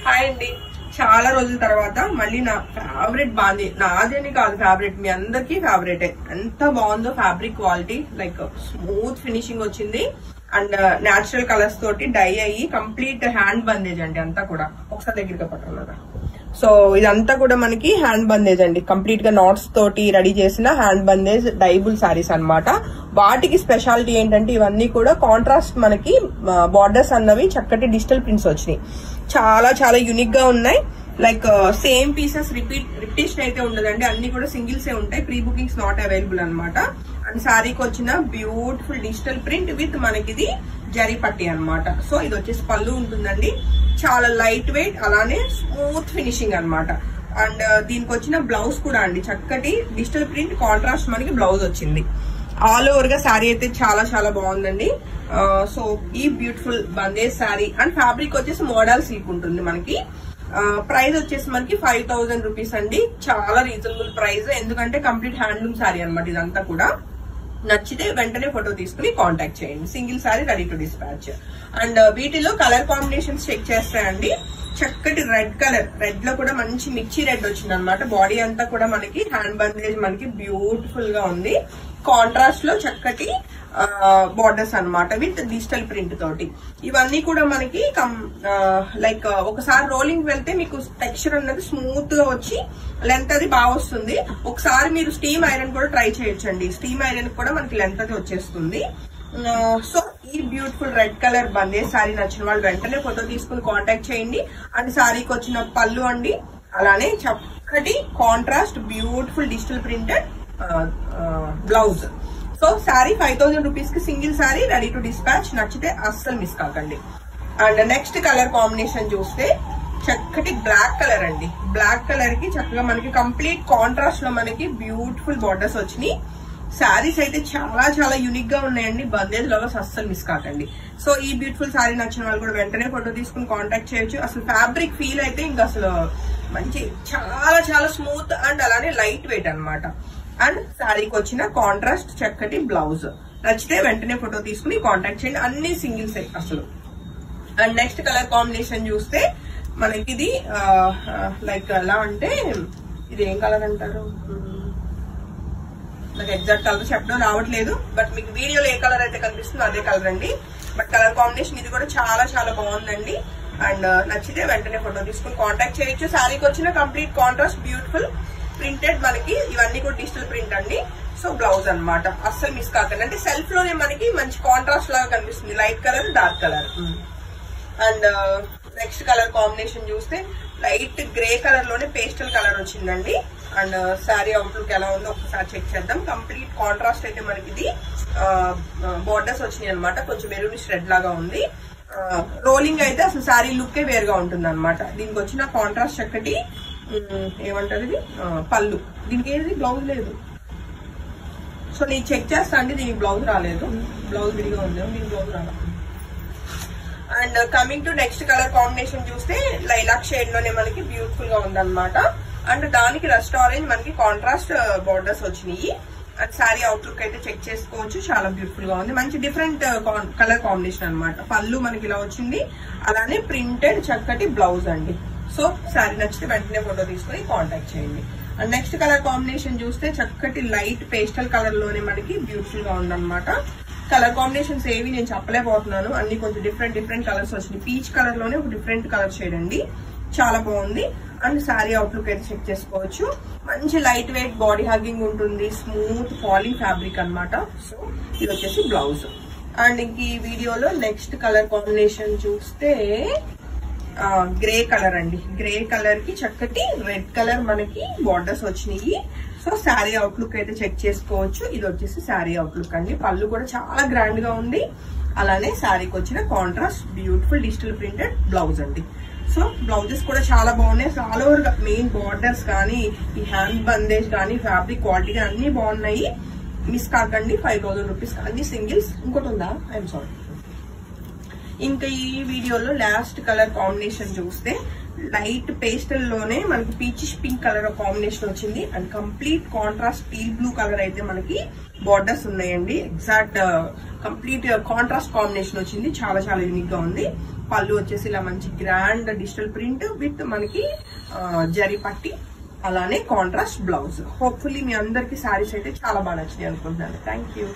Hi అండి, చాలా రోజుల తర్వాత మళ్ళీ నా ఫేవరెట్ బాందీ, నాదేని కాదు ఫేవరెట్, మీ అందరికి ఫేవరెటే. ఎంత బాగుందో fabric quality, like smooth finishing వచ్చింది అండ్ న్యాచురల్ కలర్స్ తోటి డై అయ్యి కంప్లీట్ హ్యాండ్ బందేజ్ అండి. అంతా కూడా ఒకసారి దగ్గరగా పట్టుకున్నారా. సో ఇదంతా కూడా మనకి హ్యాండ్ బందేజ్ అండి, కంప్లీట్ గా నాట్స్ తోటి రెడీ చేసిన హ్యాండ్ బందేజ్ డైబుల్ సారీస్ అన్నమాట. వాటికి స్పెషాలిటీ ఏంటంటే ఇవన్నీ కూడా కాంట్రాస్ట్ మనకి బార్డర్స్ అన్నవి చక్కటి డిజిటల్ ప్రింట్స్ వచ్చినాయి. చాలా చాలా యూనిక్ గా ఉన్నాయి. లైక్ సేమ్ పీసెస్ రిపీటేషన్ అయితే ఉండదండి, అన్ని కూడా సింగిల్స్ ఏ ఉంటాయి. ప్రీ బుకింగ్స్ నాట్ అవైలబుల్ అనమాట. అండ్ శారీకి వచ్చిన బ్యూటిఫుల్ డిజిటల్ ప్రింట్ విత్ మనకిది జరీ పట్టి అనమాట. సో ఇది వచ్చేసి పళ్ళు ఉంటుందండి, చాలా లైట్ వెయిట్, అలానే స్మూత్ ఫినిషింగ్ అనమాట. అండ్ దీనికి వచ్చిన బ్లౌజ్ కూడా అండి చక్కటి డిజిటల్ ప్రింట్ కాంట్రాస్ట్ మనకి బ్లౌజ్ వచ్చింది. ఆల్ ఓవర్ గా శారీ అయితే చాలా చాలా బాగుందండి. సో ఈ beautiful bandhej sari and fabric వచ్చేసి మోడల్ సిల్క్ ఉంటుంది మనకి. ప్రైస్ వచ్చేసి మనకి 5000 రూపీస్ అండి, చాలా రీజనబుల్ ప్రైస్. ఎందుకంటే కంప్లీట్ హ్యాండ్లూమ్ శారీ అనమాట ఇదంతా కూడా. నచ్చితే వెంటనే ఫోటో తీసుకుని కాంటాక్ట్ చేయండి. Single sari ready to dispatch. And వీటిలో కలర్ కాంబినేషన్స్ చెక్ చేస్తాయండి. చక్కటి రెడ్ కలర్, రెడ్ లో కూడా మంచి మిర్చి రెడ్ వచ్చింది అనమాట. బాడీ అంతా కూడా మనకి హ్యాండ్ బందేజ్ మనకి బ్యూటిఫుల్ గా ఉంది. కాంట్రాస్ట్ లో చక్కటి బార్డర్స్ అన్నమాట విత్ డిజిటల్ ప్రింట్ తోటి. ఇవన్నీ కూడా మనకి లైక్ ఒకసారి రోలింగ్ వెళ్తే మీకు టెక్స్చర్ అన్నది స్మూత్ గా వచ్చి లెంత్ అది బాగా వస్తుంది. ఒకసారి మీరు స్టీమ్ ఐరన్ కూడా ట్రై చేయొచ్చండి, స్టీమ్ ఐరన్ కూడా మనకి లెంత్ అది వచ్చేస్తుంది. సో ఈ beautiful red colour bandhej sari నచ్చిన వాళ్ళు వెంటనే ఫోటో తీసుకుని కాంటాక్ట్ చేయండి. అండ్ శారీకి వచ్చిన పళ్ళు అండి, అలానే చక్కటి contrast beautiful digital printed blouse. So sari 5000 rupees కి single sari ready to dispatch. నచ్చితే అస్సలు మిస్ కాకండి. అండ్ నెక్స్ట్ కలర్ కాంబినేషన్ చూస్తే చక్కటి బ్లాక్ కలర్ అండి. బ్లాక్ కలర్ కి చక్కగా మనకి కంప్లీట్ కాంట్రాస్ట్ లో మనకి బ్యూటిఫుల్ బార్డర్స్ వచ్చినాయి. శారీస్ అయితే చాలా చాలా యూనిక్ గా ఉన్నాయండి. బందేజ్ లో అస్సలు మిస్ కాకండి. సో ఈ బ్యూటిఫుల్ శారీ నచ్చిన వాళ్ళు కూడా వెంటనే ఫోటో తీసుకుని కాంటాక్ట్ చేయొచ్చు. అసలు ఫ్యాబ్రిక్ ఫీల్ అయితే ఇంకా అసలు మంచి చాలా చాలా స్మూత్ అండ్ అలానే లైట్ వెయిట్ అనమాట. అండ్ శారీకి వచ్చిన కాంట్రాస్ట్ చక్కటి బ్లౌజ్. నచ్చితే వెంటనే ఫోటో తీసుకుని కాంటాక్ట్ చేయండి. అన్ని సింగిల్స్ అసలు. అండ్ నెక్స్ట్ కలర్ కాంబినేషన్ చూస్తే మనకి ఇది లైక్ ఎలా అంటే ఇది ఏం కలర్ అంటారు, నాకు ఎగ్జాక్ట్ కలర్ చెప్పడం రావట్లేదు. బట్ మీకు వీడియోలో ఏ కలర్ అయితే కనిపిస్తుందో అదే కలర్ అండి. బట్ కలర్ కాంబినేషన్ ఇది కూడా చాలా చాలా బాగుందండి. అండ్ నచ్చితే వెంటనే ఫోటో తీసుకుని కాంటాక్ట్ చేయొచ్చు. శారీకి వచ్చిన కంప్లీట్ కాంట్రాస్ట్ బ్యూటిఫుల్ ప్రింటెడ్ మనకి ఇవన్నీ కూడా డిజిటల్ ప్రింట్ అండి. సో బ్లౌజ్ అనమాట, అస్సలు మిస్ కాకండి. అంటే సెల్ఫ్ లోనే మనకి మంచి కాంట్రాస్ట్ లాగా కనిపిస్తుంది, light colour dark colour. And next colour combination చూస్తే లైట్ గ్రే కలర్ లోనే పేస్టల్ కలర్ వచ్చిందండి. అండ్ శారీ అవుట్లుక్ ఎలా ఉందో ఒకసారి చెక్ చేద్దాం. కంప్లీట్ కాంట్రాస్ట్ అయితే మనకి ఇది బార్డర్స్ వచ్చినాయి అనమాట. కొంచెం మెరూనిష్ రెడ్ లాగా ఉంది. రోలింగ్ అయితే అసలు శారీ లుక్ వేరుగా ఉంటుంది అనమాట. దీనికి వచ్చిన కాంట్రాస్ట్ చక్కటి ఏమంటారు ఇది పళ్ళు. దీనికి ఏది బ్లౌజ్ లేదు. సో నేను చెక్ చేస్తా అండి, దీనికి బ్లౌజ్ రాలేదు, బ్లౌజ్ విడిగా ఉంది, దీనికి బ్లౌజ్ రాలేదు. And coming to next colour combination చూస్తే లైలాక్ షేడ్ లోనే మనకి బ్యూటిఫుల్ గా ఉందన్నమాట. అండ్ దానికి రస్ట్ ఆరెంజ్ మనకి కాంట్రాస్ట్ బార్డర్స్ వచ్చినాయి. అండ్ శారీ అవుట్లుక్ అయితే చెక్ చేసుకోవచ్చు, చాలా బ్యూటిఫుల్ గా ఉంది. మంచి డిఫరెంట్ కలర్ కాంబినేషన్ అనమాట. పళ్ళు మనకి ఇలా వచ్చింది, అలానే ప్రింటెడ్ చక్కటి బ్లౌజ్ అండి. సో శారీ నచ్చితే వెంటనే ఫోటో తీసుకుని కాంటాక్ట్ చేయండి. అండ్ నెక్స్ట్ కలర్ కాంబినేషన్ చూస్తే చక్కటి లైట్ పేస్టల్ కలర్ లోనే మనకి బ్యూటిఫుల్ గా ఉందన్నమాట. కలర్ కాంబినేషన్స్ ఏవి నేను చెప్పలేకపోతున్నాను, అన్ని కొంచెం డిఫరెంట్ కలర్స్ వచ్చినాయి. పీచ్ కలర్ లోనే ఒక డిఫరెంట్ కలర్ షేడ్ అండి, చాలా బాగుంది. అండ్ శారీ అవుట్లుక్ అయితే చెక్ చేసుకోవచ్చు. మంచి లైట్ వెయిట్ బాడీ హగ్గింగ్ ఉంటుంది, స్మూత్ ఫాలింగ్ ఫ్యాబ్రిక్ అనమాట. సో ఇది వచ్చేసి బ్లౌజ్. అండ్ ఇంక ఈ వీడియోలో నెక్స్ట్ కలర్ కాంబినేషన్ చూస్తే గ్రే కలర్ అండి. గ్రే కలర్ కి చక్కటి రెడ్ కలర్ మనకి బార్డర్స్ వచ్చినాయి. సో శారీ అవుట్లుక్ అయితే చెక్ చేసుకోవచ్చు. ఇది వచ్చేసి శారీ అవుట్లుక్ అండి. పళ్ళు కూడా చాలా గ్రాండ్ గా ఉంది, అలానే శారీకి వచ్చిన contrast beautiful digital printed blouse అండి. సో బ్లౌజెస్ కూడా చాలా బాగున్నాయి. ఆల్ ఓవర్ గా మెయిన్ బార్డర్స్ కానీ ఈ హ్యాండ్ బందేజ్ కానీ ఫ్యాబ్రిక్ క్వాలిటీ కానీ అన్ని బాగున్నాయి. మిస్ కాకండి. 5000 రూపీస్ అన్ని సింగిల్స్. ఇంకోటి ఉందా, ఐఎమ్ సారీ. ఇంకా ఈ వీడియోలో లాస్ట్ కలర్ కాంబినేషన్ చూస్తే లైట్ పేస్టల్ లోనే మనకి పీచిష్ పింక్ కలర్ కాంబినేషన్ వచ్చింది. And complete contrast teal blue colour అయితే మనకి బార్డర్స్ ఉన్నాయండి. ఎగ్జాక్ట్ కంప్లీట్ కాంట్రాస్ట్ కాంబినేషన్ వచ్చింది, చాలా చాలా యూనిక్ గా ఉంది. పళ్ళు వచ్చేసి ఇలా మంచి గ్రాండ్ డిజిటల్ ప్రింట్ విత్ మనకి జరీ పట్టి, అలానే కాంట్రాస్ట్ బ్లౌజ్. హోప్ఫుల్లీ మీ అందరికి శారీస్ అయితే చాలా బాగా నచ్చినాయి అనుకుంటున్నాను. Thank you.